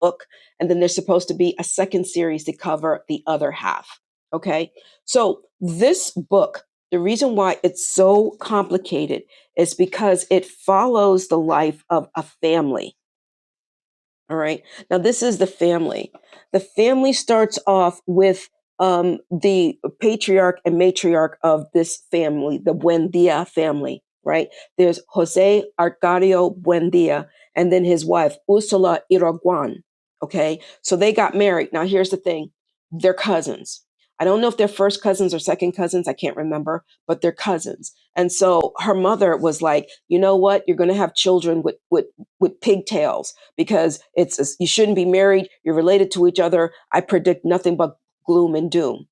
book, and then there's supposed to be a second series to cover the other half. Okay. So this book, the reason why it's so complicated is because it follows the life of a family. All right. Now, this is the family. The family starts off with the patriarch and matriarch of this family, the Buendia family, right? There's Jose Arcadio Buendia and then his wife, Ursula Iraguan. Okay. So they got married. Now, here's the thing, they're cousins. I don't know if they're first cousins or second cousins. I can't remember, but they're cousins. And so her mother was like, you know what? You're going to have children with pigtails because you shouldn't be married. You're related to each other. I predict nothing but gloom and doom.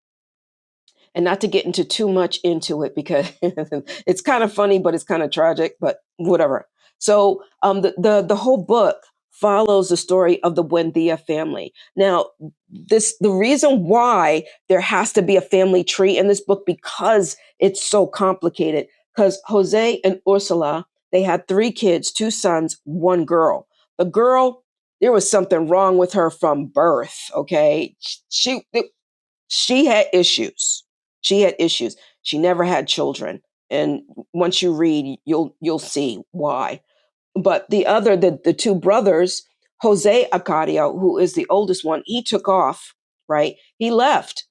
And not to get into too much into it because it's kind of funny, but it's kind of tragic, but whatever. So the whole book follows the story of the Buendia family. Now, the reason why there has to be a family tree in this book because it's so complicated. Because Jose and Ursula, they had 3 kids, 2 sons, 1 girl. The girl, there was something wrong with her from birth. Okay, she had issues. She had issues. She never had children. And once you read, you'll see why. But the 2 brothers, Jose Acadio, who is the oldest one, he took off, right? He left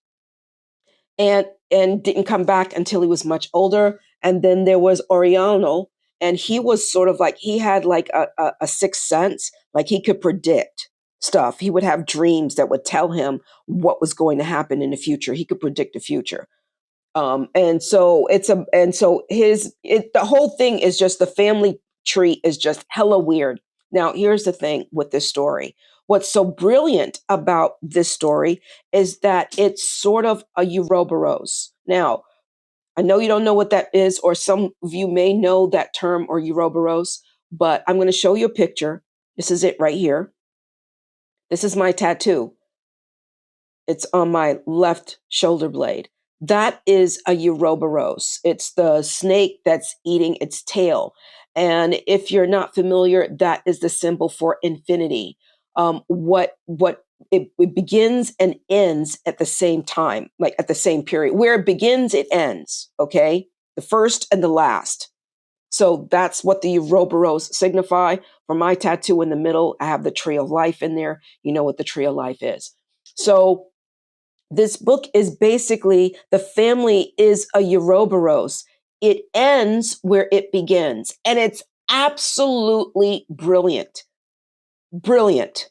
and didn't come back until he was much older. And then there was Oriano, and he was sort of like he had like a sixth sense, like he could predict stuff. He would have dreams that would tell him what was going to happen in the future. He could predict the future. And so the whole thing is just the family tree is just hella weird. Now, here's the thing with this story. What's so brilliant about this story is that it's sort of a Ouroboros. Now, I know you don't know what that is, or some of you may know that term or Ouroboros, but I'm going to show you a picture. This is it right here. This is my tattoo. It's on my left shoulder blade. That is a Ouroboros. It's the snake that's eating its tail. And if you're not familiar, that is the symbol for infinity. It begins and ends at the same time, like at the same period. Where it begins, it ends. Okay, the first and the last. So that's what the Ouroboros signify. For my tattoo in the middle, I have the tree of life in there. You know what the tree of life is. So this book is basically the family is a Ouroboros. It ends where it begins, and it's absolutely brilliant. Brilliant.